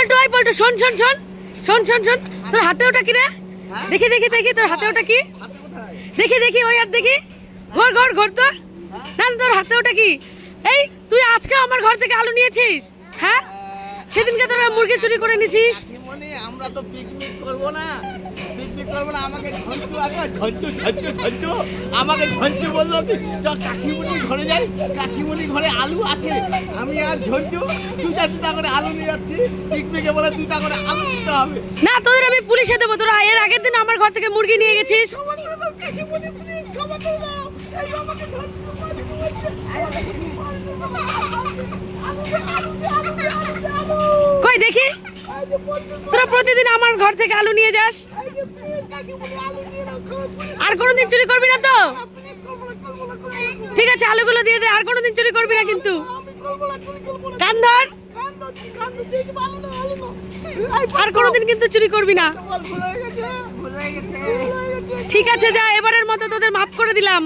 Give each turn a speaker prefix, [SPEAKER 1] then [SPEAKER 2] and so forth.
[SPEAKER 1] পল্টু শোন শোন শোন শোন শোন শোন তোর হাতে ওটা কি রে? দেখি দেখি দেখি তোর হাতে ওটা কি? দেখি দেখি ওই হাত দেখি, ঘর ঘর ঘর তো না, তোর হাতে ওটা কি? এই তুই আজকে আমার ঘর থেকে আলু নিয়েছিস? হ্যাঁ, সেদিনকে তোরা মুরগি চুরি করে নিয়েছিস।
[SPEAKER 2] আমরা তো পিকনিক করবো না, পিকনিক করবো না। আমাকে ঝন্টু আগে ঝন্টু আমাকে ঝন্টু বললো কি চল কাকিমুনির ঘরে যাই, কাকিমুনির ঘরে আলু আছে। আমি আর ঝন্টু দুটা করে আলু নিয়ে যাচ্ছি, পিকনিকে বলে 2টা করে আলু দিতে হবে।
[SPEAKER 1] না, তোদের আমি পুলিশে দেবো। তোরা এর আগের দিন আমার ঘর থেকে মুরগি নিয়ে গেছিস। কই দেখি, তোরা প্রতিদিন আমার ঘর থেকে আলু নিয়ে যাস, আর কোনোদিন চুরি করবি না তো? ঠিক আছে, আলুগুলো দিয়ে দে, আর কোনোদিন চুরি করবি না কিন্তু। কান ধর, আর কোনোদিন কিন্তু চুরি করবি না। ঠিক আছে, যা, এবারের মতো তোদের মাফ করে দিলাম।